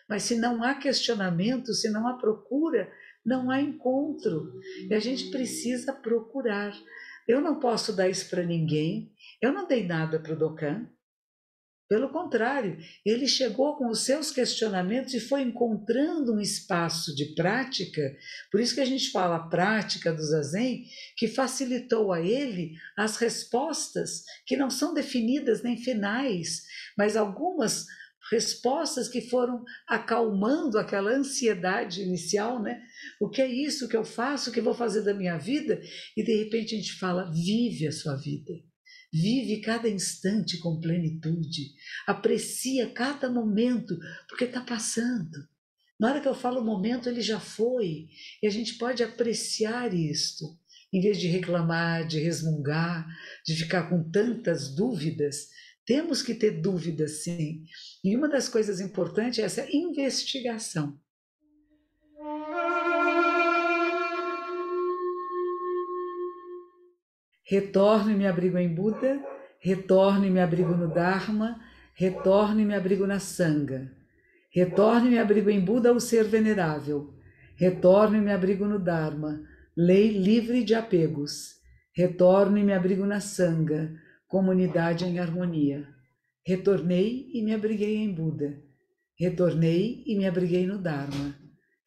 Mas se não há questionamento, se não há procura, não há encontro. E a gente precisa procurar. Eu não posso dar isso para ninguém. Eu não dei nada para o Dokan. Pelo contrário, ele chegou com os seus questionamentos e foi encontrando um espaço de prática, por isso que a gente fala a prática do Zazen, que facilitou a ele as respostas que não são definidas nem finais, mas algumas respostas que foram acalmando aquela ansiedade inicial, né? O que é isso que eu faço, o que eu vou fazer da minha vida? E de repente a gente fala, vive a sua vida. Vive cada instante com plenitude, aprecia cada momento, porque está passando. Na hora que eu falo momento, ele já foi, e a gente pode apreciar isto, em vez de reclamar, de resmungar, de ficar com tantas dúvidas. Temos que ter dúvidas, sim. E uma das coisas importantes é essa investigação. Retorno e me abrigo em Buda, retorno e me abrigo no Dharma, retorno e me abrigo na Sangha. Retorno e me abrigo em Buda, o ser venerável. Retorno e me abrigo no Dharma, lei livre de apegos. Retorno e me abrigo na Sangha, comunidade em harmonia. Retornei e me abriguei em Buda. Retornei e me abriguei no Dharma.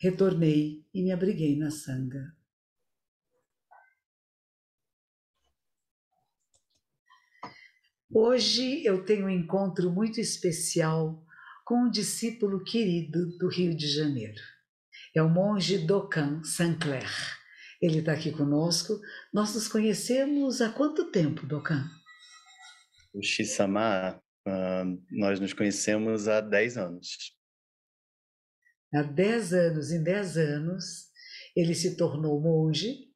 Retornei e me abriguei na Sangha. Hoje eu tenho um encontro muito especial com um discípulo querido do Rio de Janeiro. É o monge Dokan Sancler. Ele está aqui conosco. Nós nos conhecemos há quanto tempo, Dokan? O Shisama, nós nos conhecemos há 10 anos. Há 10 anos, em 10 anos, ele se tornou monge.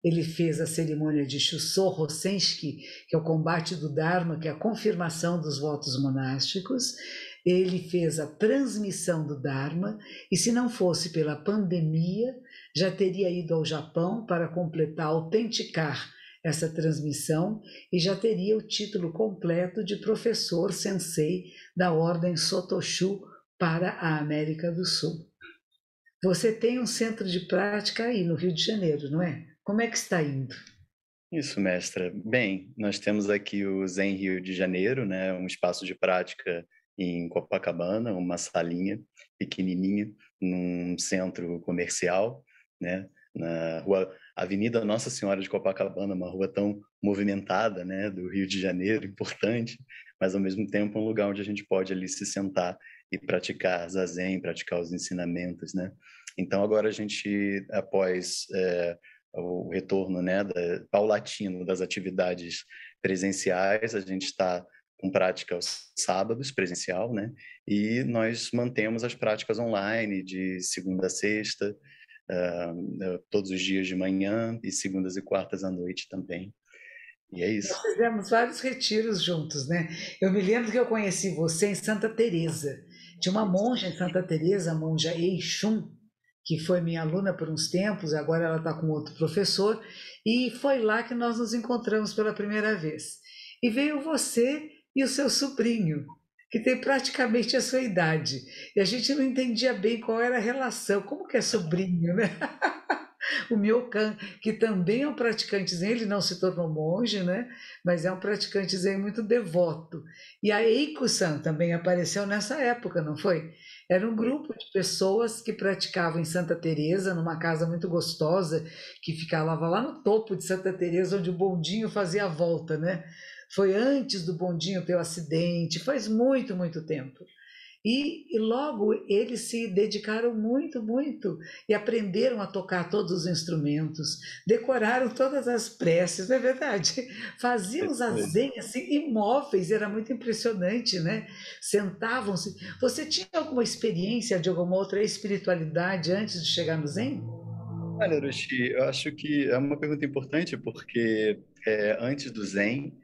Ele fez a cerimônia de Shuso Hosenshiki, que é o combate do Dharma, que é a confirmação dos votos monásticos. Ele fez a transmissão do Dharma, e se não fosse pela pandemia, já teria ido ao Japão para completar, autenticar essa transmissão, e já teria o título completo de professor sensei da Ordem Sotoshu para a América do Sul. Você tem um centro de prática aí no Rio de Janeiro, não é? Como é que está indo? Isso, mestra. Bem, nós temos aqui o Zen Rio de Janeiro, né, um espaço de prática em Copacabana, uma salinha pequenininha, num centro comercial, né, na rua Avenida Nossa Senhora de Copacabana, uma rua tão movimentada, né, do Rio de Janeiro, importante, mas ao mesmo tempo um lugar onde a gente pode ali se sentar e praticar zazen, praticar os ensinamentos, né. Então agora a gente, após o retorno, né, paulatino das atividades presenciais, a gente está com prática aos sábados, presencial, né, e nós mantemos as práticas online de segunda a sexta, todos os dias de manhã e segundas e quartas à noite também. E é isso. Nós fizemos vários retiros juntos, né? Eu me lembro que eu conheci você em Santa Teresa. Tinha uma monja em Santa Teresa, a monja Eixum, que foi minha aluna por uns tempos, agora ela está com outro professor, e foi lá que nós nos encontramos pela primeira vez. E veio você e o seu sobrinho, que tem praticamente a sua idade. E a gente não entendia bem qual era a relação. Como que é sobrinho, né? O Myokan, que também é um praticante zen, ele não se tornou monge, né? Mas é um praticante zen muito devoto. E a Eiko-san também apareceu nessa época, não foi? Era um grupo de pessoas que praticavam em Santa Teresa, numa casa muito gostosa, que ficava lá no topo de Santa Teresa, onde o bondinho fazia a volta, né? Foi antes do bondinho ter o acidente, faz muito, muito tempo. E logo eles se dedicaram muito, muito e aprenderam a tocar todos os instrumentos, decoraram todas as preces, não é verdade? Faziam zazen assim, imóveis, era muito impressionante, né? Sentavam-se. Você tinha alguma experiência de alguma outra espiritualidade antes de chegar no Zen? Olha, Rushi, eu acho que é uma pergunta importante porque antes do Zen,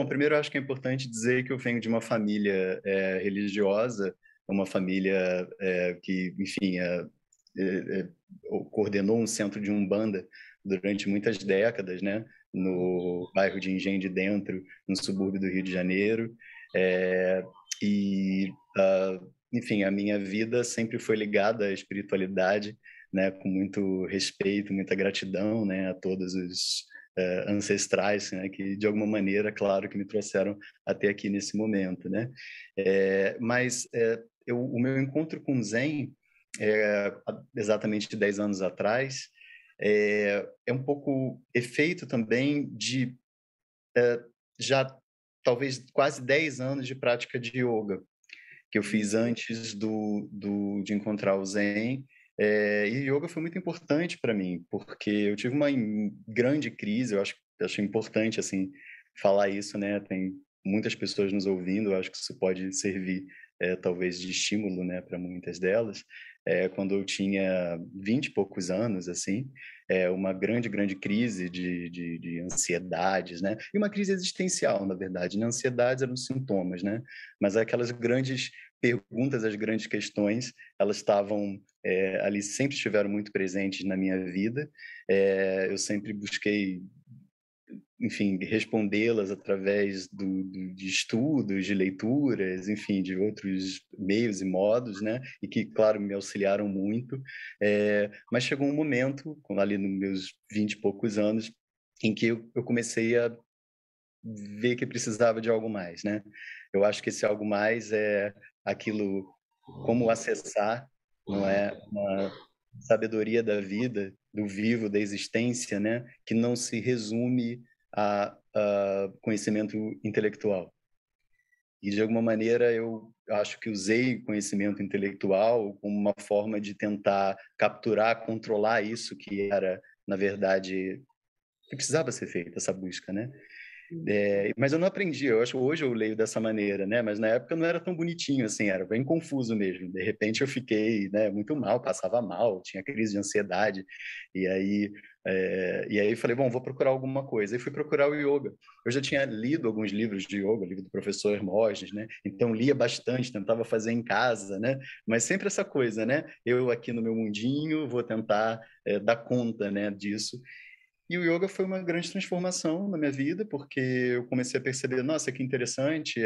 primeiro eu acho que é importante dizer que eu venho de uma família religiosa, uma família que, enfim, coordenou um centro de Umbanda durante muitas décadas, né, no bairro de Engenho de Dentro, no subúrbio do Rio de Janeiro, é, e enfim, a minha vida sempre foi ligada à espiritualidade, né, com muito respeito, muita gratidão, né, a todos os ancestrais, né, que de alguma maneira, claro, que me trouxeram até aqui nesse momento, né. Mas o meu encontro com o Zen, há exatamente 10 anos atrás, é um pouco efeito também de já talvez quase 10 anos de prática de yoga, que eu fiz antes de encontrar o Zen. E yoga foi muito importante para mim, porque eu tive uma grande crise, acho importante assim falar isso, né? Tem muitas pessoas nos ouvindo, eu acho que isso pode servir talvez de estímulo, né, para muitas delas. Quando eu tinha 20 e poucos anos, assim, uma grande crise de ansiedades, né? E uma crise existencial, na verdade. Né? Ansiedades eram sintomas, né? Mas aquelas grandes perguntas, as grandes questões, elas estavam ali, sempre estiveram muito presentes na minha vida. Eu sempre busquei, enfim, respondê-las através de estudos, de leituras, enfim, de outros meios e modos, né? E que, claro, me auxiliaram muito. Mas chegou um momento, ali nos meus 20 e poucos anos, em que eu comecei a ver que precisava de algo mais, né? Eu acho que esse algo mais é aquilo, como acessar, não é, uma sabedoria da vida, do vivo, da existência, né? Que não se resume a conhecimento intelectual. E de alguma maneira eu acho que usei conhecimento intelectual como uma forma de tentar capturar, controlar isso que era, na verdade, que precisava ser feita, essa busca, né? Mas eu não aprendi, eu acho hoje eu leio dessa maneira, né? Mas na época não era tão bonitinho assim, era bem confuso mesmo. De repente eu fiquei, né, muito mal, passava mal, tinha crise de ansiedade e aí falei, bom, vou procurar alguma coisa. E fui procurar o yoga. Eu já tinha lido alguns livros de yoga, livro do professor Hermógenes, né? Então lia bastante, tentava fazer em casa, né? Mas sempre essa coisa, né? Eu aqui no meu mundinho vou tentar dar conta, né, disso. E o yoga foi uma grande transformação na minha vida, porque eu comecei a perceber, nossa, que interessante,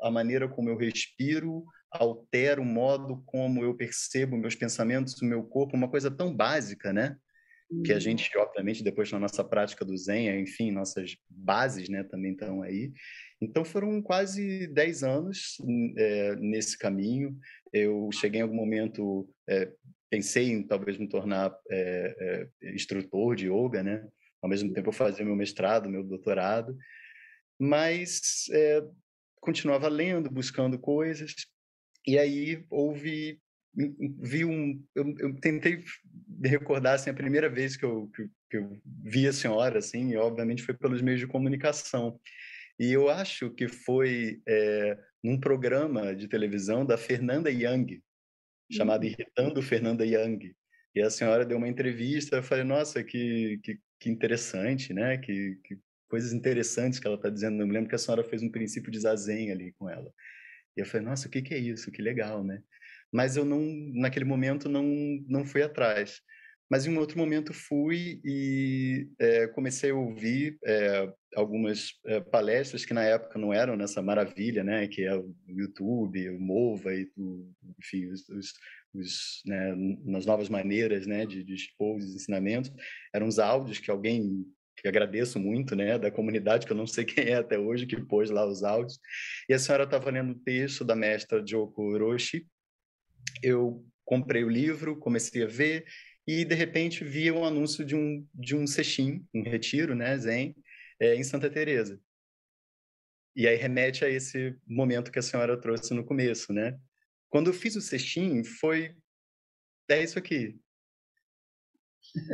a maneira como eu respiro altera o modo como eu percebo meus pensamentos, o meu corpo, uma coisa tão básica, né? Que a gente, obviamente, depois na nossa prática do Zen, enfim, nossas bases, né, também estão aí. Então, foram quase 10 anos nesse caminho. Eu cheguei em algum momento, pensei em talvez me tornar instrutor de yoga, né? Ao mesmo tempo, eu fazia meu mestrado, meu doutorado, mas continuava lendo, buscando coisas. E aí eu tentei recordar assim a primeira vez que eu vi a senhora assim, e obviamente foi pelos meios de comunicação. E eu acho que foi num programa de televisão da Fernanda Young, chamado Irritando Fernanda Young. E a senhora deu uma entrevista, eu falei, nossa, que interessante, né? Que coisas interessantes que ela está dizendo. Eu me lembro que a senhora fez um princípio de zazen ali com ela. E eu falei, nossa, o que é isso? Que legal, né? Mas eu não, naquele momento, não fui atrás. Mas em um outro momento fui e comecei a ouvir algumas palestras que na época não eram nessa maravilha, né? Que é o YouTube, o Mova e enfim, né, nas novas maneiras, né? De expor os ensinamentos. Eram os áudios que alguém que agradeço muito, né, da comunidade, que eu não sei quem é até hoje, que pôs lá os áudios. E a senhora estava lendo o texto da mestra Joko Roshi. Eu comprei o livro, comecei a ver, e de repente vi um anúncio de um sesshin, um retiro, né, Zen, em Santa Teresa. E aí remete a esse momento que a senhora trouxe no começo, né? Quando eu fiz o sesshin, é isso aqui.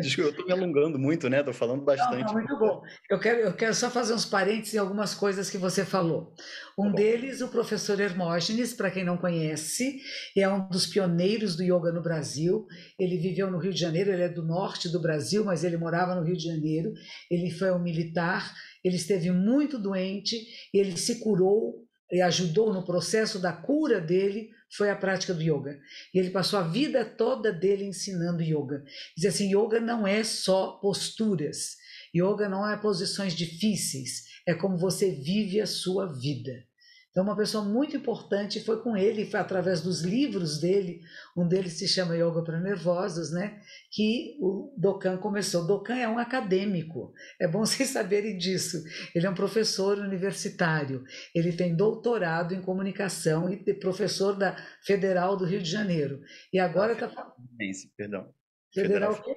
Desculpa, eu estou me alongando muito, né? Estou falando Não, não, bastante. muito bom. Eu quero só fazer uns parênteses em algumas coisas que você falou. Tá Um bom. deles, o professor Hermógenes, para quem não conhece, é um dos pioneiros do yoga no Brasil. Ele viveu no Rio de Janeiro, ele é do norte do Brasil, mas ele morava no Rio de Janeiro. Ele foi um militar, ele esteve muito doente, ele se curou e ajudou no processo da cura dele, foi a prática do yoga. E ele passou a vida toda dele ensinando yoga. Diz assim, yoga não é só posturas. Yoga não é posições difíceis, é como você vive a sua vida. Então, uma pessoa muito importante foi com ele, foi através dos livros dele, um deles se chama Yoga para Nervosos, né? Que o Dokkan começou. Dokkan é um acadêmico, é bom vocês saberem disso. Ele é um professor universitário, ele tem doutorado em comunicação e é professor da Federal do Rio de Janeiro. E agora está. Fluminense, perdão. Federal, Federal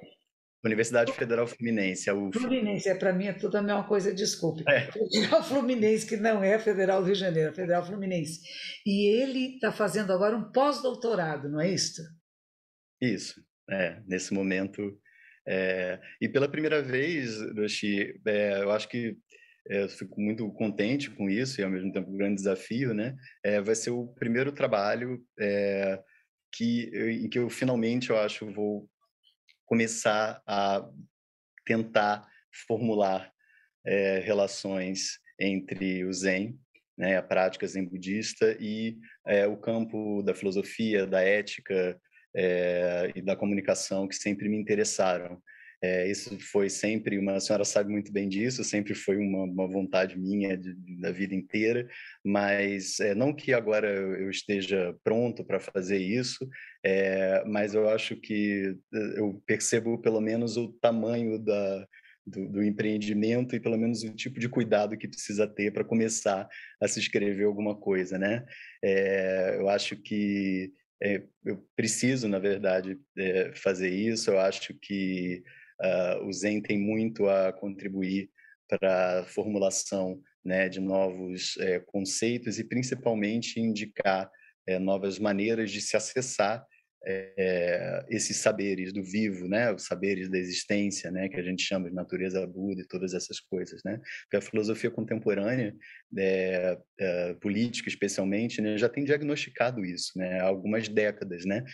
Universidade Federal Fluminense, a UF. Fluminense, para mim é tudo a mesma coisa, desculpe. É, Federal Fluminense, que não é Federal do Rio de Janeiro, é Federal Fluminense. E ele está fazendo agora um pós-doutorado, não é isso? isso, nesse momento. E pela primeira vez, Roshi, eu acho que eu fico muito contente com isso e ao mesmo tempo um grande desafio, né? Vai ser o primeiro trabalho em que eu finalmente, eu acho, vou começar a tentar formular relações entre o Zen, né, a prática Zen budista e o campo da filosofia, da ética e da comunicação que sempre me interessaram. Isso foi sempre, a senhora sabe muito bem disso, sempre foi uma vontade minha da vida inteira, mas não que agora eu esteja pronto para fazer isso, mas eu acho que eu percebo pelo menos o tamanho do empreendimento e pelo menos o tipo de cuidado que precisa ter para começar a se escrever alguma coisa, né? Eu acho que eu preciso, na verdade, fazer isso. Eu acho que o Zen tem muito a contribuir para a formulação, né, de novos conceitos e principalmente indicar novas maneiras de se acessar esses saberes do vivo, né, os saberes da existência, né, que a gente chama de natureza Buda e todas essas coisas, né, porque a filosofia contemporânea, política especialmente, né, já tem diagnosticado isso, né, há algumas décadas, né,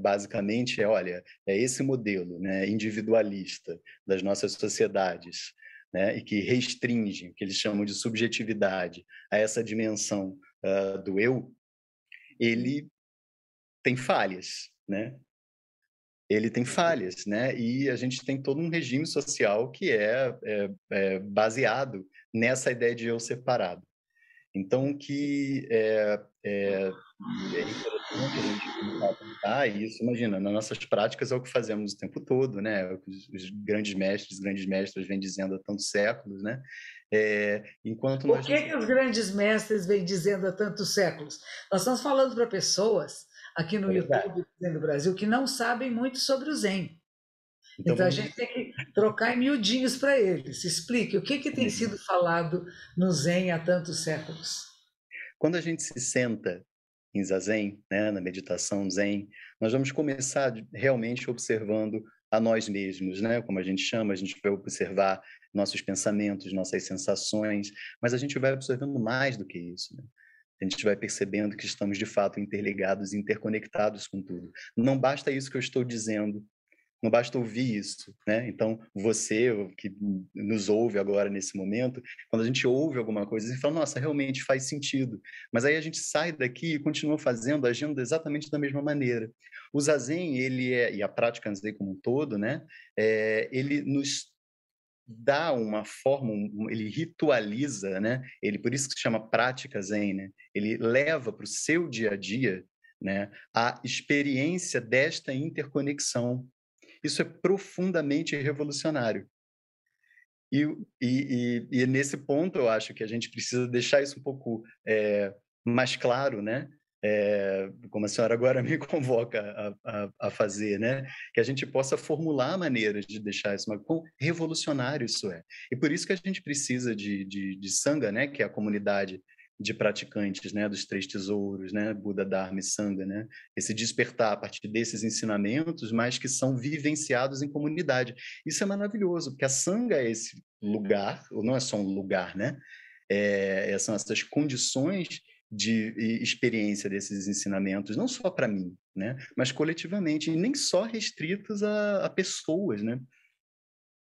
basicamente olha, é esse modelo, né, individualista das nossas sociedades, né, e que restringe, o que eles chamam de subjetividade, a essa dimensão do eu, ele tem falhas, né? Ele tem falhas, né? E a gente tem todo um regime social que é baseado nessa ideia de eu separado. Então, que é interessante a gente começar a pensar isso. Imagina, nas nossas práticas é o que fazemos o tempo todo, né? É o que os grandes mestres, grandes mestras vêm dizendo há tantos séculos, né? Enquanto O nós não... que os grandes mestres vêm dizendo há tantos séculos? Nós estamos falando para pessoas aqui no É verdade. YouTube no Brasil que não sabem muito sobre o Zen. Então, Então a vamos gente tem que trocar em miudinhos para eles. Explique o que tem sido falado no Zen há tantos séculos. Quando a gente se senta em Zazen, né, na meditação Zen, nós vamos começar realmente observando a nós mesmos, né, como a gente chama, a gente vai observar nossos pensamentos, nossas sensações, mas a gente vai observando mais do que isso, né? A gente vai percebendo que estamos de fato interligados, interconectados com tudo. Não basta isso que eu estou dizendo, não basta ouvir isso, né? Então, você que nos ouve agora nesse momento, quando a gente ouve alguma coisa, a gente fala, nossa, realmente faz sentido. Mas aí a gente sai daqui e continua fazendo, agindo exatamente da mesma maneira. O Zazen, e a prática Zen como um todo, né? Ele nos dá uma forma, ele ritualiza, né? Ele, por isso que se chama prática Zen, né? Ele leva para o seu dia a dia, né, a experiência desta interconexão. Isso é profundamente revolucionário. E nesse ponto, eu acho que a gente precisa deixar isso um pouco mais claro, né? Como a senhora agora me convoca a fazer, né? Que a gente possa formular maneiras de deixar isso, mas quão revolucionário isso é. E por isso que a gente precisa de Sangha, né? Que é a comunidade de praticantes, né, dos três tesouros, né, Buda, Dharma e Sangha, né, esse despertar a partir desses ensinamentos, mas que são vivenciados em comunidade. Isso é maravilhoso, porque a Sangha é esse lugar, ou não é só um lugar, né, são essas condições de experiência desses ensinamentos, não só para mim, né, mas coletivamente, e nem só restritos a pessoas, né,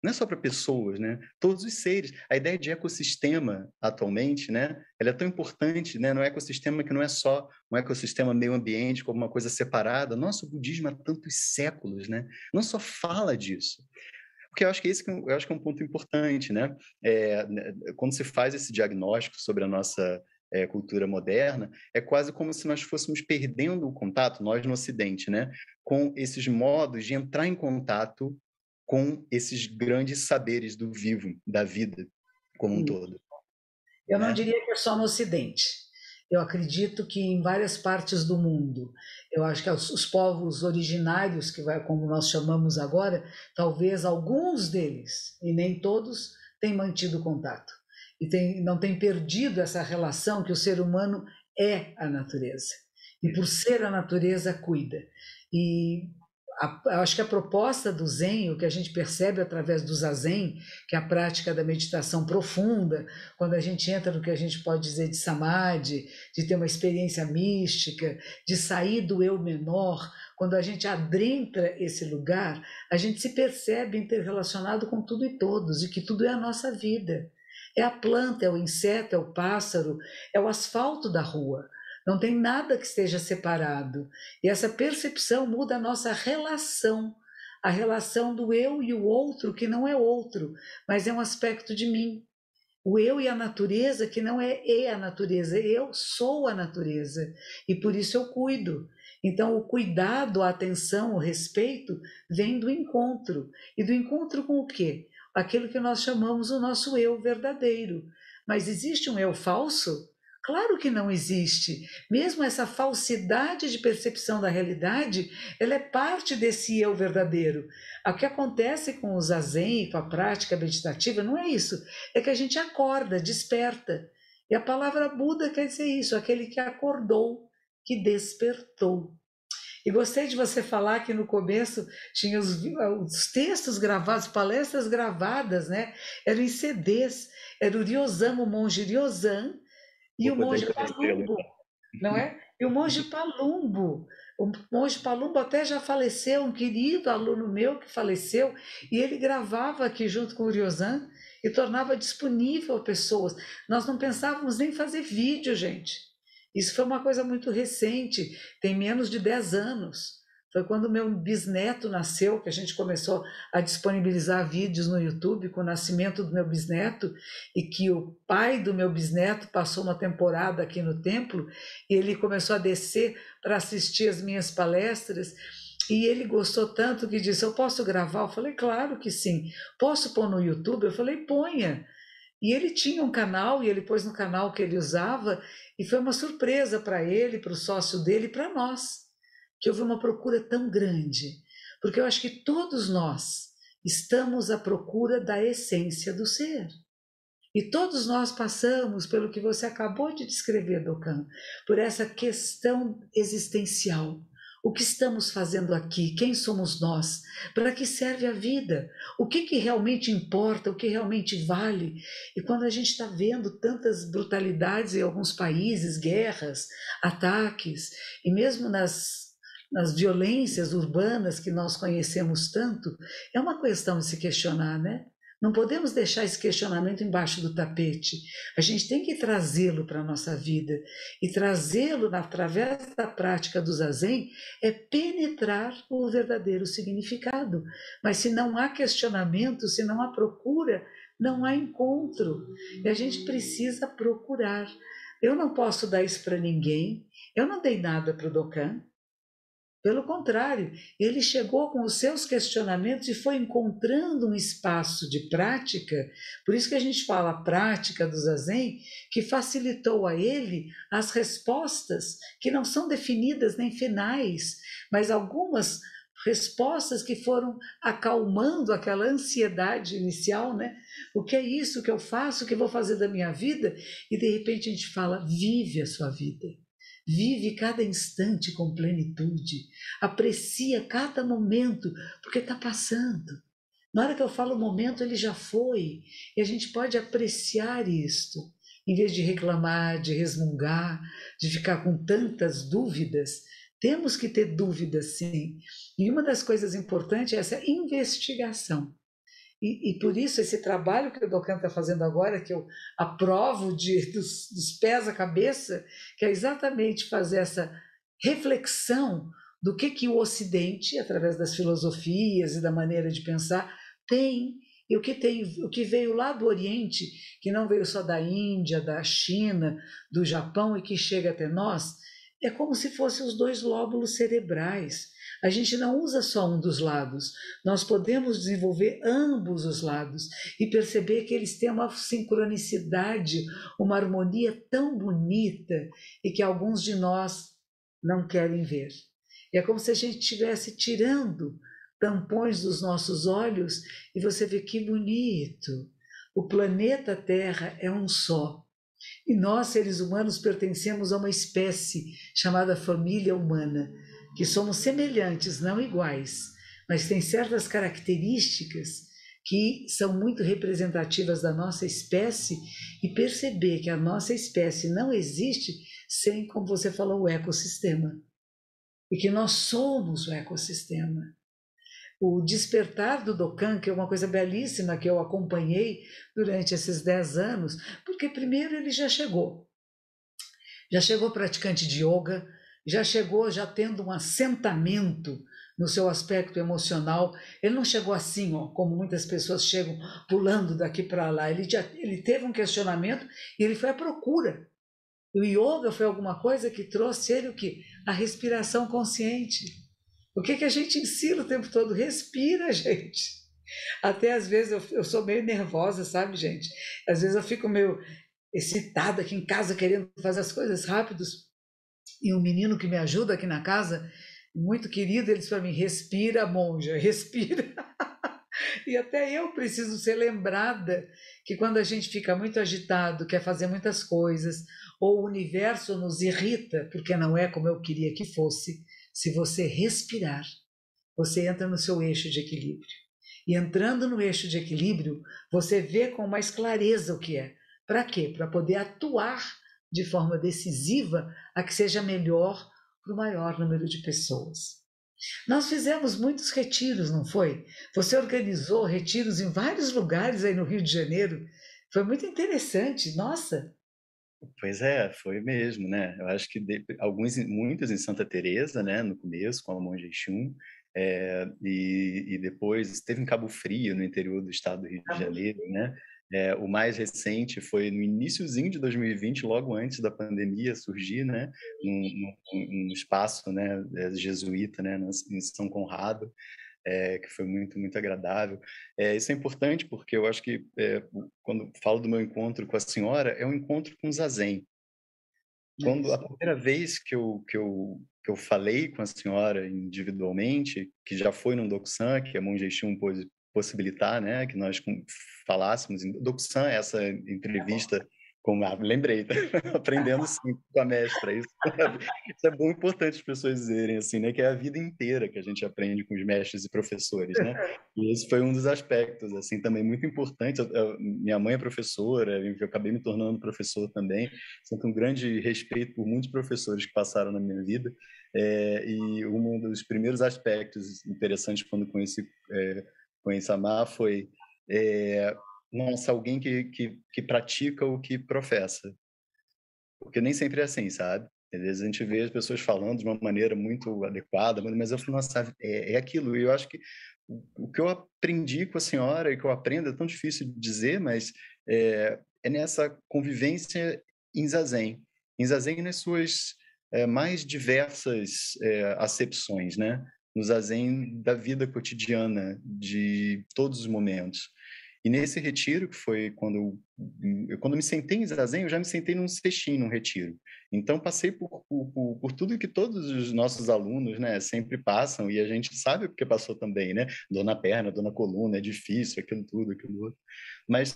não é só para pessoas, né? Todos os seres. A ideia de ecossistema atualmente, né? Ela é tão importante, né? No ecossistema que não é só um ecossistema meio ambiente como uma coisa separada. Nossa, o budismo há tantos séculos, né? Não só fala disso. Porque eu acho que eu acho que é um ponto importante, né? Quando se faz esse diagnóstico sobre a nossa cultura moderna, é quase como se nós fôssemos perdendo o contato, nós no Ocidente, né, com esses modos de entrar em contato com esses grandes saberes do vivo, da vida como um todo. Eu não Né? diria que é só no Ocidente. Eu acredito que em várias partes do mundo. Eu acho que os povos originários, como nós chamamos agora, talvez alguns deles, e nem todos, têm mantido contato. E não têm perdido essa relação que o ser humano é a natureza. E por ser a natureza, cuida. E eu acho que a proposta do Zen, o que a gente percebe através do Zazen, que é a prática da meditação profunda, quando a gente entra no que a gente pode dizer de samadhi, de ter uma experiência mística, de sair do eu menor, quando a gente adentra esse lugar, a gente se percebe interrelacionado com tudo e todos, e que tudo é a nossa vida. É a planta, é o inseto, é o pássaro, é o asfalto da rua. Não tem nada que esteja separado. E essa percepção muda a nossa relação, a relação do eu e o outro, que não é outro, mas é um aspecto de mim. O eu e a natureza, que não é a natureza, eu sou a natureza. E por isso eu cuido. Então, o cuidado, a atenção, o respeito vem do encontro. E do encontro com o quê? Aquilo que nós chamamos o nosso eu verdadeiro. Mas existe um eu falso? Claro que não existe. Mesmo essa falsidade de percepção da realidade, ela é parte desse eu verdadeiro. O que acontece com o zazen, com a prática meditativa, não é isso. É que a gente acorda, desperta. E a palavra Buda quer dizer isso, aquele que acordou, que despertou. E gostei de você falar que no começo tinha os textos gravados, palestras gravadas, né? Eram em CDs. Era o Ryozan, o monge Ryozan, e Vou o poder monge conhecê-lo. Palumbo, não é? E o monge Palumbo até já faleceu, um querido aluno meu que faleceu, e ele gravava aqui junto com o Ryozan e tornava disponível a pessoas. Nós não pensávamos nem fazer vídeo, gente. Isso foi uma coisa muito recente, tem menos de 10 anos. Foi quando meu bisneto nasceu que a gente começou a disponibilizar vídeos no YouTube com o nascimento do meu bisneto, e que o pai do meu bisneto passou uma temporada aqui no templo e ele começou a descer para assistir as minhas palestras. E ele gostou tanto que disse: eu posso gravar? Eu falei: claro que sim. Posso pôr no YouTube? Eu falei: ponha. E ele tinha um canal, e ele pôs no canal que ele usava, e foi uma surpresa para ele, para o sócio dele e para nós, que houve uma procura tão grande, porque eu acho que todos nós estamos à procura da essência do ser. E todos nós passamos pelo que você acabou de descrever, Dokan, por essa questão existencial. O que estamos fazendo aqui? Quem somos nós? Para que serve a vida? O que realmente importa? O que realmente vale? E quando a gente está vendo tantas brutalidades em alguns países, guerras, ataques, e mesmo nas violências urbanas que nós conhecemos tanto, é uma questão de se questionar, né? Não podemos deixar esse questionamento embaixo do tapete. A gente tem que trazê-lo para a nossa vida. E trazê-lo através da prática do Zazen é penetrar o verdadeiro significado. Mas se não há questionamento, se não há procura, não há encontro. E a gente precisa procurar. Eu não posso dar isso para ninguém. Eu não dei nada para o Dokan. Pelo contrário, ele chegou com os seus questionamentos e foi encontrando um espaço de prática, por isso que a gente fala a prática do Zazen, que facilitou a ele as respostas que não são definidas nem finais, mas algumas respostas que foram acalmando aquela ansiedade inicial, né? O que é isso que eu faço, o que eu vou fazer da minha vida? E de repente a gente fala: vive a sua vida. Vive cada instante com plenitude, aprecia cada momento, porque está passando. Na hora que eu falo momento, ele já foi, e a gente pode apreciar isto, em vez de reclamar, de resmungar, de ficar com tantas dúvidas. Temos que ter dúvidas, sim. E uma das coisas importantes é essa investigação. E por isso esse trabalho que o Dokan está fazendo agora, que eu aprovo dos pés à cabeça, que é exatamente fazer essa reflexão do que o Ocidente, através das filosofias e da maneira de pensar, tem E o que veio lá do Oriente, que não veio só da Índia, da China, do Japão e que chega até nós, é como se fossem os dois lóbulos cerebrais. A gente não usa só um dos lados, nós podemos desenvolver ambos os lados e perceber que eles têm uma sincronicidade, uma harmonia tão bonita e que alguns de nós não querem ver. É como se a gente estivesse tirando tampões dos nossos olhos e você vê que bonito. O planeta Terra é um só. E nós, seres humanos, pertencemos a uma espécie chamada família humana, que somos semelhantes, não iguais, mas tem certas características que são muito representativas da nossa espécie e perceber que a nossa espécie não existe sem, como você falou, o ecossistema. E que nós somos o ecossistema. O despertar do Dokan, que é uma coisa belíssima que eu acompanhei durante esses 10 anos, porque primeiro ele já chegou praticante de yoga, já chegou já tendo um assentamento no seu aspecto emocional. Ele não chegou assim, ó, como muitas pessoas chegam pulando daqui para lá. Ele teve um questionamento e ele foi à procura. O yoga foi alguma coisa que trouxe ele o quê? A respiração consciente. O que a gente ensina o tempo todo? Respira, gente. Até às vezes eu sou meio nervosa, sabe, gente? Às vezes eu fico meio excitada aqui em casa, querendo fazer as coisas rápidos. E um menino que me ajuda aqui na casa, muito querido, ele disse para mim, respira, monja, respira. E até eu preciso ser lembrada que quando a gente fica muito agitado, quer fazer muitas coisas, ou o universo nos irrita, porque não é como eu queria que fosse, se você respirar, você entra no seu eixo de equilíbrio. E entrando no eixo de equilíbrio, você vê com mais clareza o que é. Para quê? Para poder atuar de forma decisiva a que seja melhor para o maior número de pessoas. Nós fizemos muitos retiros, não foi? Você organizou retiros em vários lugares aí no Rio de Janeiro. Foi muito interessante, nossa. Pois é, foi mesmo, né? Eu acho que muitos em Santa Teresa, né, no começo, com a Monja Exum, e depois esteve em Cabo Frio, no interior do estado do Rio de Janeiro, né? O mais recente foi no iniciozinho de 2020, logo antes da pandemia surgir, né? Um espaço, né, jesuíta, né, em São Conrado. Que foi muito, muito agradável. Isso é importante porque eu acho que, quando falo do meu encontro com a senhora, é um encontro com Zazen. Quando a primeira vez que eu falei com a senhora individualmente, que já foi num Dokusan, que a Monja Exum pôde possibilitar, né, que nós falássemos em Dokusan, essa entrevista lembrei, tá? Aprendendo sim com a mestra, isso é bom, importante as pessoas dizerem assim, né, que é a vida inteira que a gente aprende com os mestres e professores, né? E esse foi um dos aspectos, assim, também muito importante. Minha mãe é professora, eu acabei me tornando professor também. Sinto um grande respeito por muitos professores que passaram na minha vida. E um dos primeiros aspectos interessantes quando conheci a Má foi nossa, alguém que pratica o que professa. Porque nem sempre é assim, sabe? Às vezes a gente vê as pessoas falando de uma maneira muito adequada, mas eu falo, nossa, é aquilo. E eu acho que o que eu aprendi com a senhora e que eu aprendo é tão difícil de dizer, mas é nessa convivência em Zazen. Em Zazen nas suas mais diversas acepções, né? No Zazen da vida cotidiana, de todos os momentos. E nesse retiro, que foi quando me sentei em Zazen, eu já me sentei num cestinho, num retiro. Então, passei por tudo que todos os nossos alunos, né, sempre passam, e a gente sabe porque passou também, né? Dor na perna, dor na coluna, é difícil, aquilo tudo, aquilo outro. Mas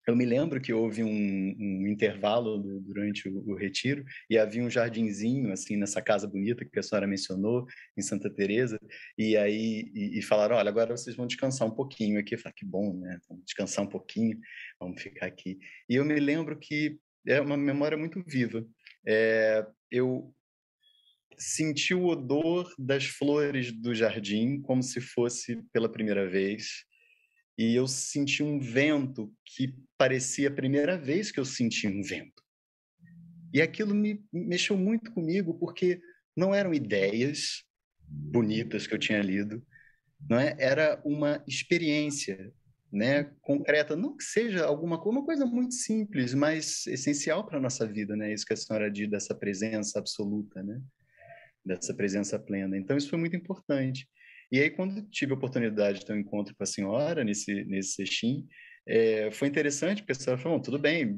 eu me lembro que houve um intervalo durante o retiro e havia um jardinzinho assim nessa casa bonita que a senhora mencionou em Santa Teresa e falaram, olha, agora vocês vão descansar um pouquinho aqui. Eu falei, que bom, né? Vamos descansar um pouquinho, vamos ficar aqui. E eu me lembro que é uma memória muito viva. Eu senti o odor das flores do jardim como se fosse pela primeira vez. E eu senti um vento que parecia a primeira vez que eu senti um vento. E aquilo me mexeu muito comigo, porque não eram ideias bonitas que eu tinha lido, não é? Era uma experiência. né, concreta, não que seja uma coisa muito simples, mas essencial para a nossa vida, né? Isso que a senhora diz dessa presença absoluta, né? Dessa presença plena. Então, isso foi muito importante. E aí, quando tive a oportunidade de ter um encontro com a senhora nesse sextim, foi interessante, porque a senhora falou, tudo bem,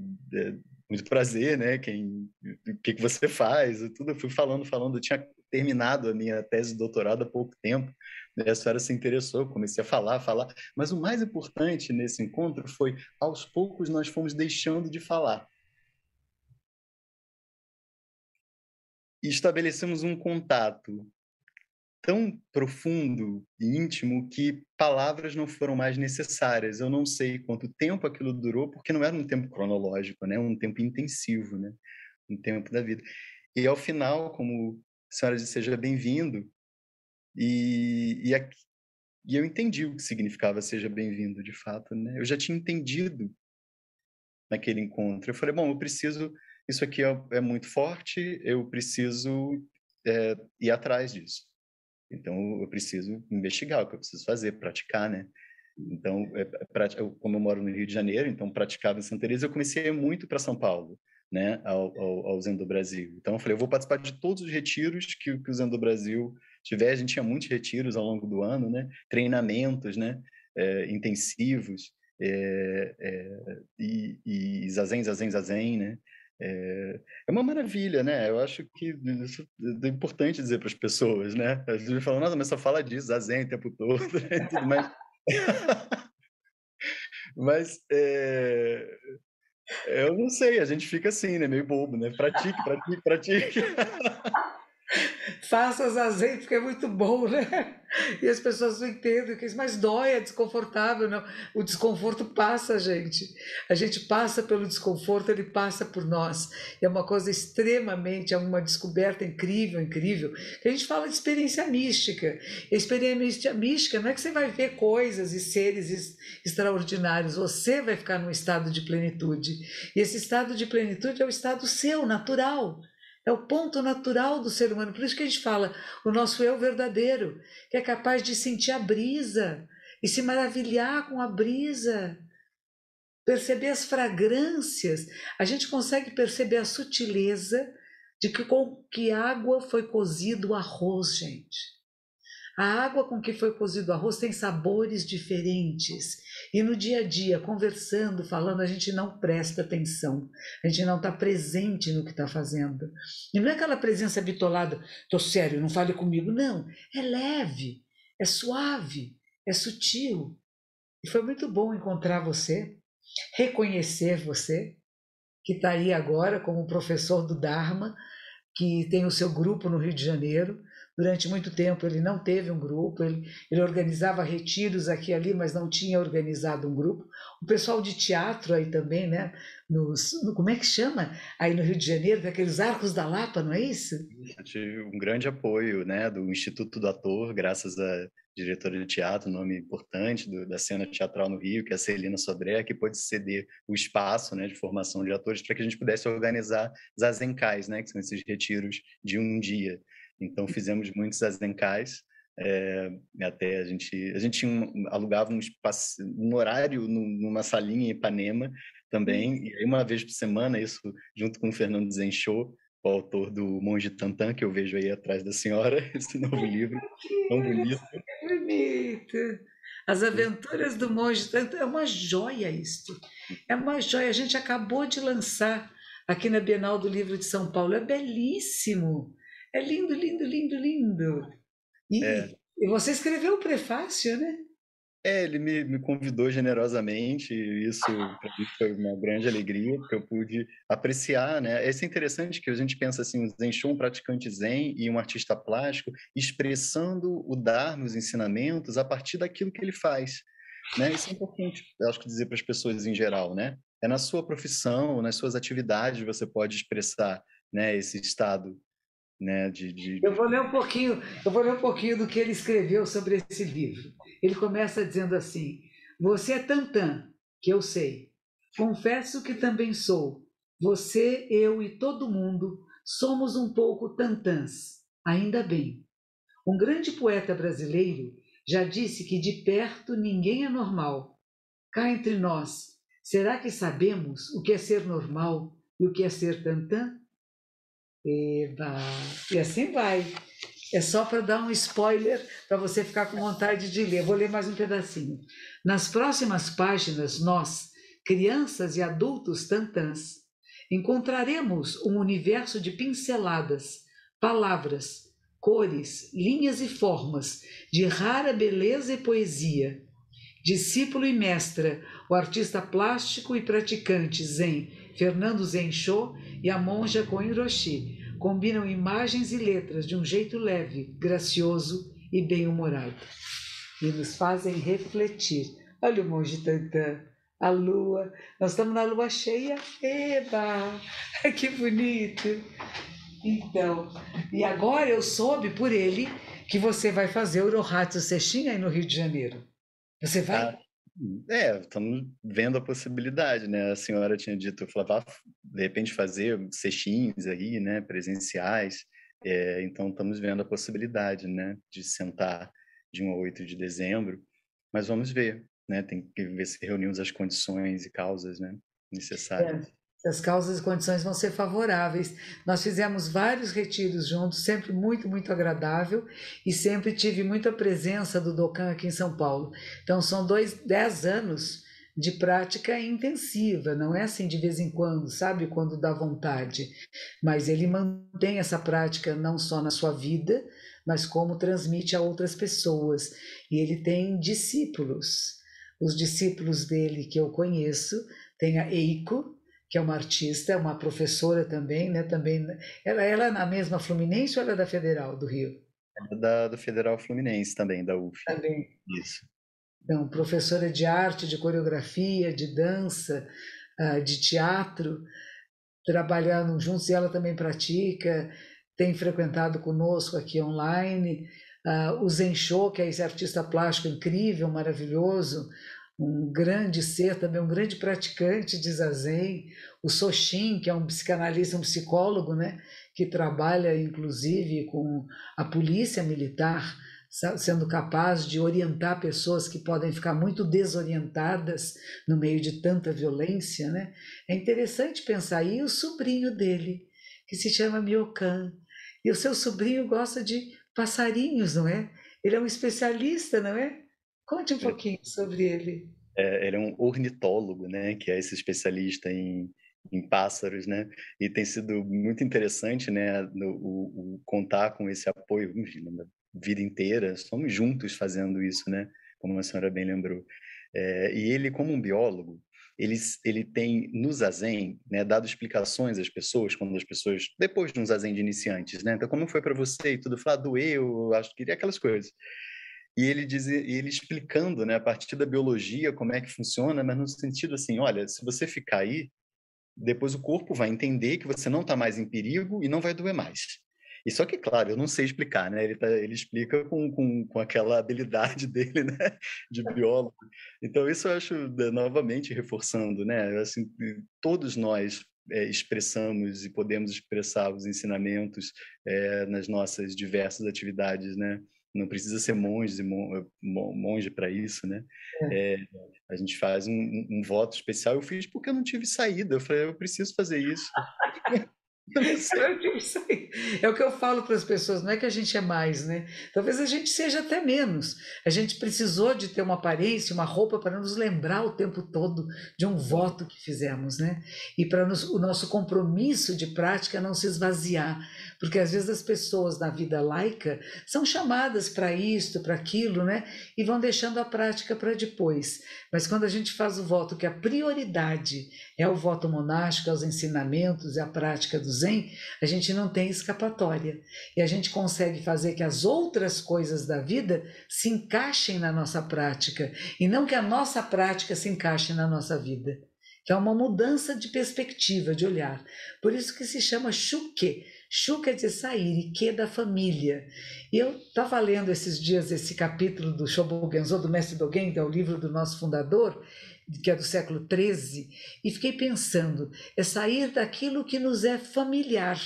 muito prazer, né? O que você faz? Tudo, eu fui falando, eu tinha terminado a minha tese de doutorado há pouco tempo, né? A senhora se interessou, comecei a falar, mas o mais importante nesse encontro foi, aos poucos, nós fomos deixando de falar. E estabelecemos um contato tão profundo e íntimo que palavras não foram mais necessárias. Eu não sei quanto tempo aquilo durou, porque não era um tempo cronológico, né? Um tempo intensivo, né? Um tempo da vida. E ao final, como a senhora disse, seja bem-vindo, e, e, e eu entendi o que significava seja bem-vindo, de fato, né? Eu já tinha entendido naquele encontro. Eu falei, bom, isso aqui é muito forte, eu preciso ir atrás disso. Então, eu preciso investigar o que eu preciso fazer, praticar, né? Então, como eu moro no Rio de Janeiro, então praticava em Santa Teresa, eu comecei a ir muito para São Paulo, né, ao Zen do Brasil. Então, eu falei, eu vou participar de todos os retiros que o Zen do Brasil tiver. A gente tinha muitos retiros ao longo do ano, né? Treinamentos, né? Intensivos, e zazen, né? É uma maravilha, né? Eu acho que isso é importante dizer para as pessoas, né? As pessoas falam, nossa, mas só fala disso, zazen o tempo todo, né? Tudo mais. Mas eu não sei, a gente fica assim, né? Meio bobo, né? Pratique. Faça zazen porque é muito bom, né? E as pessoas não entendem o que é isso, mas dói, é desconfortável, não. O desconforto passa, gente. A gente passa pelo desconforto, ele passa por nós. É uma coisa extremamente, é uma descoberta incrível, incrível. Que a gente fala de experiência mística. E a experiência mística não é que você vai ver coisas e seres extraordinários, você vai ficar num estado de plenitude. E esse estado de plenitude é o estado seu, natural. É o ponto natural do ser humano. Por isso que a gente fala o nosso eu verdadeiro, que é capaz de sentir a brisa e se maravilhar com a brisa, perceber as fragrâncias. A gente consegue perceber a sutileza de que com que água foi cozido o arroz, gente. A água com que foi cozido o arroz tem sabores diferentes. E no dia a dia, conversando, falando, a gente não presta atenção. A gente não está presente no que está fazendo. E não é aquela presença bitolada, tô sério, não fale comigo. Não, é leve, é suave, é sutil. E foi muito bom encontrar você, reconhecer você, que está aí agora como professor do Dharma, que tem o seu grupo no Rio de Janeiro. Durante muito tempo ele não teve um grupo, ele organizava retiros aqui e ali, mas não tinha organizado um grupo. O pessoal de teatro aí também, né? Como é que chama? Aí no Rio de Janeiro, tem aqueles Arcos da Lapa, não é isso? Eu tive um grande apoio, né, do Instituto do Ator, graças à diretora de teatro, nome importante da cena teatral no Rio, que é a Celina Sodré, que pôde ceder o espaço, né, de formação de atores para que a gente pudesse organizar zazencais, né, que são esses retiros de um dia. Então fizemos muitos zazencais. Até a gente alugava um espaço, um horário numa salinha em Ipanema também, e aí uma vez por semana, isso junto com o Fernando Zenchou, o autor do Monge Tantan, que eu vejo aí atrás da senhora, esse novo livro tão bonito. Que bonito! As Aventuras do Monge Tantan, é uma joia isto. É uma joia. A gente acabou de lançar aqui na Bienal do Livro de São Paulo. É belíssimo. É lindo, lindo, lindo, lindo. É, E você escreveu o prefácio, né? ele me convidou generosamente, e isso para mim foi uma grande alegria, porque eu pude apreciar, né? Isso é interessante que a gente pensa assim, o Zen Shou, um praticante Zen e um artista plástico, expressando o Dharma, os ensinamentos, a partir daquilo que ele faz, né? Isso é importante, eu acho que dizer para as pessoas em geral, né? É na sua profissão, nas suas atividades você pode expressar, né, esse estado, né, Eu vou ler um pouquinho, eu vou ler um pouquinho do que ele escreveu sobre esse livro. Ele começa dizendo assim: Você é tantã, que eu sei. Confesso que também sou. Você, eu e todo mundo somos um pouco tantãs. Ainda bem. Um grande poeta brasileiro já disse que de perto ninguém é normal. cá entre nós, será que sabemos o que é ser normal e o que é ser tantã? Eba! E assim vai. É só para dar um spoiler para você ficar com vontade de ler. Vou ler mais um pedacinho. Nas próximas páginas, nós, crianças e adultos tantãs, encontraremos um universo de pinceladas, palavras, cores, linhas e formas, de rara beleza e poesia. Discípulo e mestra, o artista plástico e praticante Zen, Fernando Zenchô, e a monja Koen Roshi combinam imagens e letras de um jeito leve, gracioso e bem-humorado. E nos fazem refletir. Olha o monge Tantã, a lua. Nós estamos na lua cheia. Eba! Que bonito! Então, e agora eu soube por ele que você vai fazer o Rohatsu Sesshin aí no Rio de Janeiro. Você vai? Estamos vendo a possibilidade, né? A senhora tinha dito, eu falava, de repente fazer sesshinhos aí, né? Presenciais. Então, estamos vendo a possibilidade, né? De sentar de 1 a 8 de dezembro. Mas vamos ver, né? Tem que ver se reunimos as condições e causas, né? Necessárias. As causas e condições vão ser favoráveis. Nós fizemos vários retiros juntos, sempre muito, muito agradável, e sempre tive muita presença do Dokan aqui em São Paulo. Então, são 10 anos de prática intensiva, não é assim de vez em quando, sabe, quando dá vontade. Mas ele mantém essa prática não só na sua vida, mas como transmite a outras pessoas. E ele tem discípulos. Os discípulos dele que eu conheço, tem a Eiko, que é uma artista, uma professora também, né? Também, ela é na mesma Fluminense ou ela é da Federal do Rio? Do Federal Fluminense também, da UF. Também. Isso. Então, professora de arte, de coreografia, de dança, de teatro, trabalhando juntos, e ela também pratica, tem frequentado conosco aqui online. O Zenchô, que é esse artista plástico incrível, maravilhoso, um grande ser, também um grande praticante de zazen. O Soshin, que é um psicanalista, um psicólogo, né, que trabalha inclusive com a polícia militar, sendo capaz de orientar pessoas que podem ficar muito desorientadas no meio de tanta violência, né? É interessante pensar aí o sobrinho dele, que se chama Myokan, e o seu sobrinho gosta de passarinhos, não é? Ele é um especialista, não é? Conte um pouquinho sobre ele. Ele é um ornitólogo, né, que é esse especialista em pássaros, né, e tem sido muito interessante, né, o contar com esse apoio, enfim, na vida inteira, estamos juntos fazendo isso, né, como a senhora bem lembrou. E ele, como um biólogo, ele tem no zazen, né, dado explicações às pessoas, quando as pessoas, depois de um zazen de iniciantes, né, então como foi para você e tudo, falar, doeu, acho que queria aquelas coisas. E ele explicando, né, a partir da biologia, como é que funciona, mas no sentido assim, olha, se você ficar aí, depois o corpo vai entender que você não está mais em perigo e não vai doer mais. E só que, claro, eu não sei explicar, né? Ele explica com aquela habilidade dele, né? De biólogo. Então, isso eu acho, novamente, reforçando, né? Assim, todos nós expressamos e podemos expressar os ensinamentos nas nossas diversas atividades, né? Não precisa ser monge para isso, né? A gente faz um voto especial. Eu fiz porque eu não tive saída. Eu falei, eu preciso fazer isso. Eu não sei. Isso aí. É o que eu falo para as pessoas, não é que a gente é mais, né? Talvez a gente seja até menos. A gente precisou de ter uma aparência, uma roupa para nos lembrar o tempo todo de um voto que fizemos, né? E para o nosso compromisso de prática não se esvaziar. Porque às vezes as pessoas na vida laica são chamadas para isto, para aquilo, né? E vão deixando a prática para depois. Mas quando a gente faz o voto que a prioridade é o voto monástico, é os ensinamentos, é a prática do Zen, a gente não tem escapatória. E a gente consegue fazer que as outras coisas da vida se encaixem na nossa prática, e não que a nossa prática se encaixe na nossa vida. Que é uma mudança de perspectiva, de olhar. Por isso que se chama Shuke. Shu quer dizer sair, e que da família. E eu estava lendo esses dias esse capítulo do Shobogenzo, do Mestre Dogen, que é o livro do nosso fundador, que é do século XIII, e fiquei pensando, é sair daquilo que nos é familiar.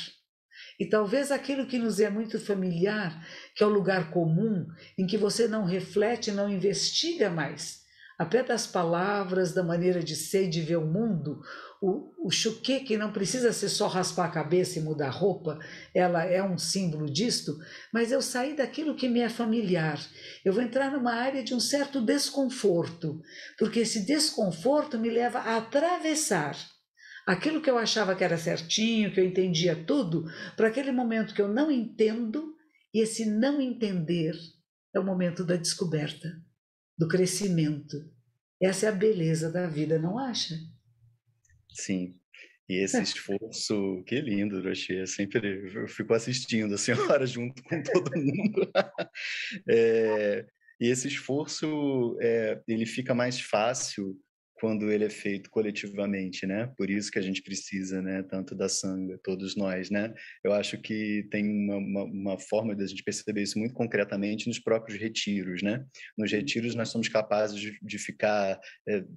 E talvez aquilo que nos é muito familiar, que é o lugar comum, em que você não reflete, não investiga mais até das palavras, da maneira de ser e de ver o mundo. O Xuquê, que não precisa ser só raspar a cabeça e mudar a roupa, ela é um símbolo disto, mas eu saí daquilo que me é familiar. Eu vou entrar numa área de um certo desconforto, porque esse desconforto me leva a atravessar aquilo que eu achava que era certinho, que eu entendia tudo, para aquele momento que eu não entendo, e esse não entender é o momento da descoberta, do crescimento. Essa é a beleza da vida, não acha? Sim. E esse esforço, que lindo, Rocher, eu fico assistindo a senhora junto com todo mundo. É, e esse esforço, ele fica mais fácil quando ele é feito coletivamente, né? Por isso que a gente precisa, né, tanto da sanga, todos nós, né? Eu acho que tem uma forma de a gente perceber isso muito concretamente nos próprios retiros, né? Nos retiros nós somos capazes de ficar,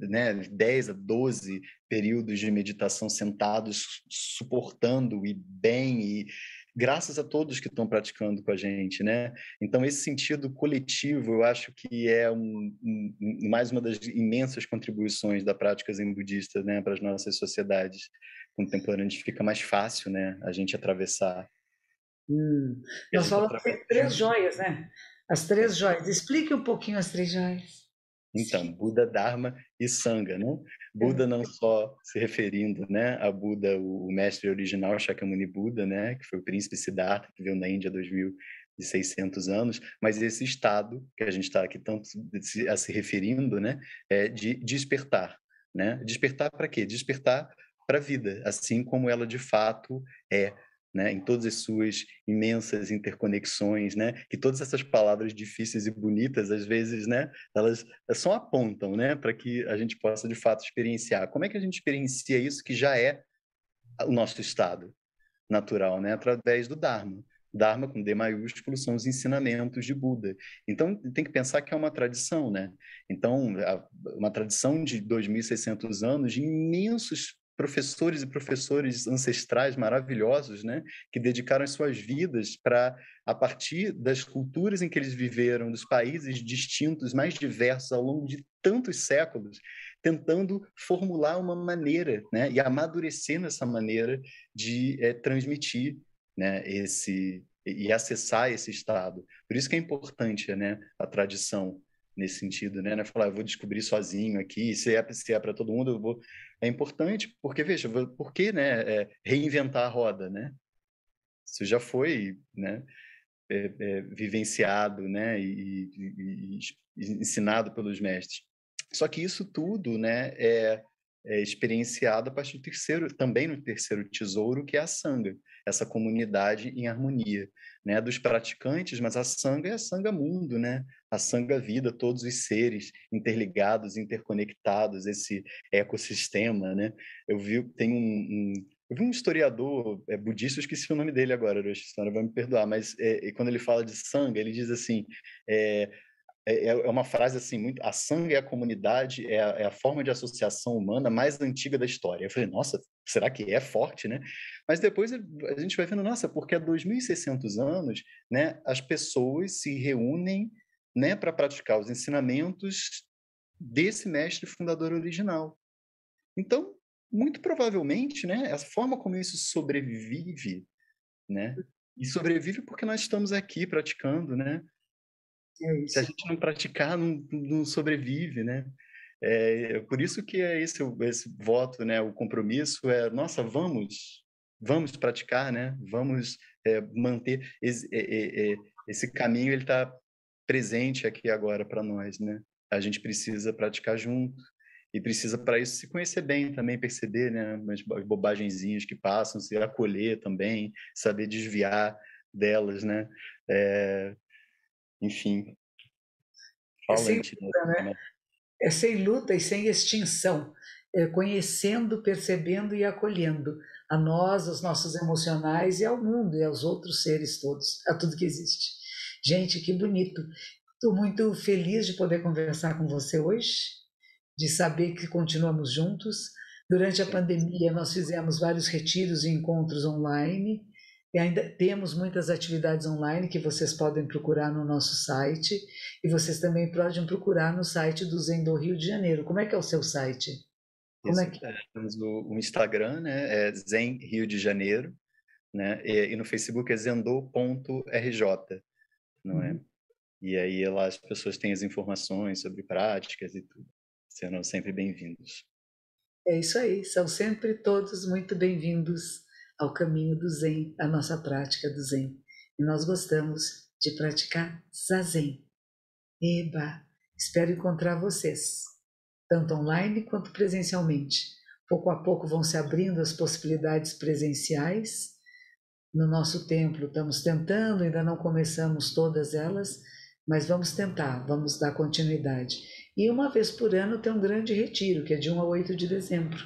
né, 10 a 12 períodos de meditação sentados, suportando e bem, e graças a todos que estão praticando com a gente, né? Então, esse sentido coletivo, eu acho que é mais uma das imensas contribuições da prática zen budista, né, para as nossas sociedades contemporâneas. Fica mais fácil, né, a gente atravessar. E a Nós gente falamos atravessa de três junto. joias, né? As três joias. Explique um pouquinho as três joias. Então, Buda, Dharma e Sangha, né? Buda não só se referindo, né, a Buda, o mestre original Shakyamuni Buda, né, que foi o príncipe Siddhartha, que veio na Índia há 2.600 anos, mas esse estado que a gente está aqui tanto se referindo, né, é de despertar, né? Despertar para quê? Despertar para a vida, assim como ela de fato é, né, em todas as suas imensas interconexões, né, que todas essas palavras difíceis e bonitas, às vezes, né, elas só apontam, né, para que a gente possa de fato experienciar. Como é que a gente experiencia isso que já é o nosso estado natural, né, através do Dharma. Dharma com D maiúsculo são os ensinamentos de Buda. Então tem que pensar que é uma tradição, né? Então uma tradição de 2.600 anos de imensos professores e professores ancestrais maravilhosos, né, que dedicaram as suas vidas para, a partir das culturas em que eles viveram, dos países distintos, mais diversos ao longo de tantos séculos, tentando formular uma maneira, né, e amadurecer nessa maneira de transmitir, né, e acessar esse estado. Por isso que é importante, né, a tradição nesse sentido, né? Não é falar, eu vou descobrir sozinho aqui, se é para todo mundo, eu vou. É importante, porque, veja, por que, né, reinventar a roda, né? Isso já foi, né, vivenciado, né, e ensinado pelos mestres. Só que isso tudo, né, é experienciado a partir do terceiro, também no terceiro tesouro, que é a Sangha, essa comunidade em harmonia, né, dos praticantes, mas a Sangha é a Sangha mundo, né, a Sangha vida, todos os seres interligados, interconectados, esse ecossistema, né. Eu vi um historiador budista, eu esqueci o nome dele agora, a senhora vai me perdoar, mas quando ele fala de Sangha, ele diz assim, é, é uma frase assim, muito, a Sangha é a comunidade, é a forma de associação humana mais antiga da história. Eu falei, nossa, será que é forte, né? Mas depois a gente vai vendo, nossa, porque há 2.600 anos, né, as pessoas se reúnem, né, para praticar os ensinamentos desse mestre fundador original. Então, muito provavelmente, né, a forma como isso sobrevive, né, e sobrevive porque nós estamos aqui praticando, né? É Se a isso. gente não praticar, não sobrevive, né? Por isso que é esse voto, né? O compromisso é, nossa, vamos praticar, né? Vamos manter esse caminho, ele está presente aqui agora para nós, né? A gente precisa praticar junto e precisa para isso se conhecer bem também, perceber, né? As bobagenzinhas que passam, se acolher também, saber desviar delas, né? Enfim, É sem falante, luta, né? né? É sem luta e sem extinção. É conhecendo, percebendo e acolhendo a nós, os nossos emocionais e ao mundo e aos outros seres todos, a tudo que existe. Gente, que bonito. Estou muito feliz de poder conversar com você hoje, de saber que continuamos juntos. Durante a pandemia, nós fizemos vários retiros e encontros online, e ainda temos muitas atividades online que vocês podem procurar no nosso site. E vocês também podem procurar no site do Zen do Rio de Janeiro. Como é que é o seu site? Como Isso, é que... temos o Instagram, né? É Zen Rio de Janeiro, né? E no Facebook é zendo.rj, não é? Uhum. E aí lá as pessoas têm as informações sobre práticas e tudo. Serão sempre bem-vindos. É isso aí, são sempre todos muito bem-vindos ao caminho do Zen, à nossa prática do Zen. E nós gostamos de praticar Zazen. Eba! Espero encontrar vocês, tanto online quanto presencialmente. Pouco a pouco vão se abrindo as possibilidades presenciais. No nosso templo estamos tentando, ainda não começamos todas elas, mas vamos tentar, vamos dar continuidade. E uma vez por ano tem um grande retiro, que é de 1 a 8 de dezembro.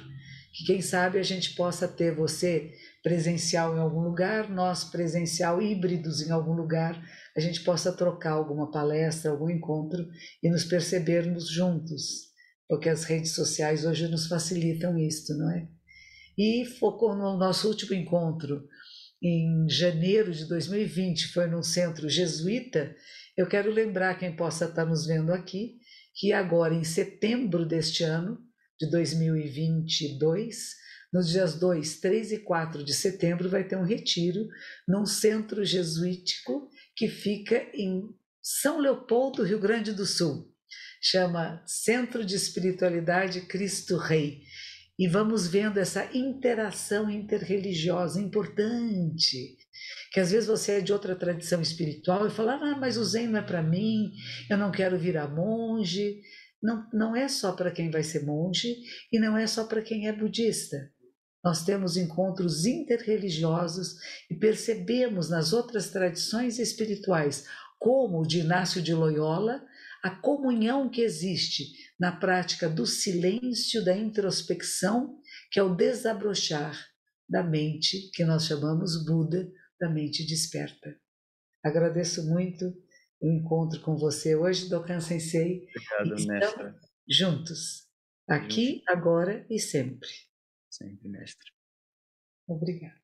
Que quem sabe a gente possa ter você presencial em algum lugar, nós presencial híbridos em algum lugar, a gente possa trocar alguma palestra, algum encontro e nos percebermos juntos, porque as redes sociais hoje nos facilitam isto, não é? E focou no nosso último encontro em janeiro de 2020, foi num centro jesuíta. Eu quero lembrar quem possa estar nos vendo aqui, que agora em setembro deste ano, de 2022, nos dias 2, 3 e 4 de setembro, vai ter um retiro num centro jesuítico que fica em São Leopoldo, Rio Grande do Sul. Chama Centro de Espiritualidade Cristo Rei. E vamos vendo essa interação interreligiosa importante, que às vezes você é de outra tradição espiritual e fala, mas o Zen não é para mim, eu não quero virar monge. Não, não é só para quem vai ser monge e não é só para quem é budista. Nós temos encontros interreligiosos e percebemos nas outras tradições espirituais, como o de Inácio de Loyola, a comunhão que existe na prática do silêncio, da introspecção, que é o desabrochar da mente, que nós chamamos Buda, da mente desperta. Agradeço muito o encontro com você hoje, Dokan Sensei, e Obrigado, estamos mestra. juntos, aqui, Juntos, agora e sempre. sempre, mestre. Obrigada.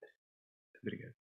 Obrigado.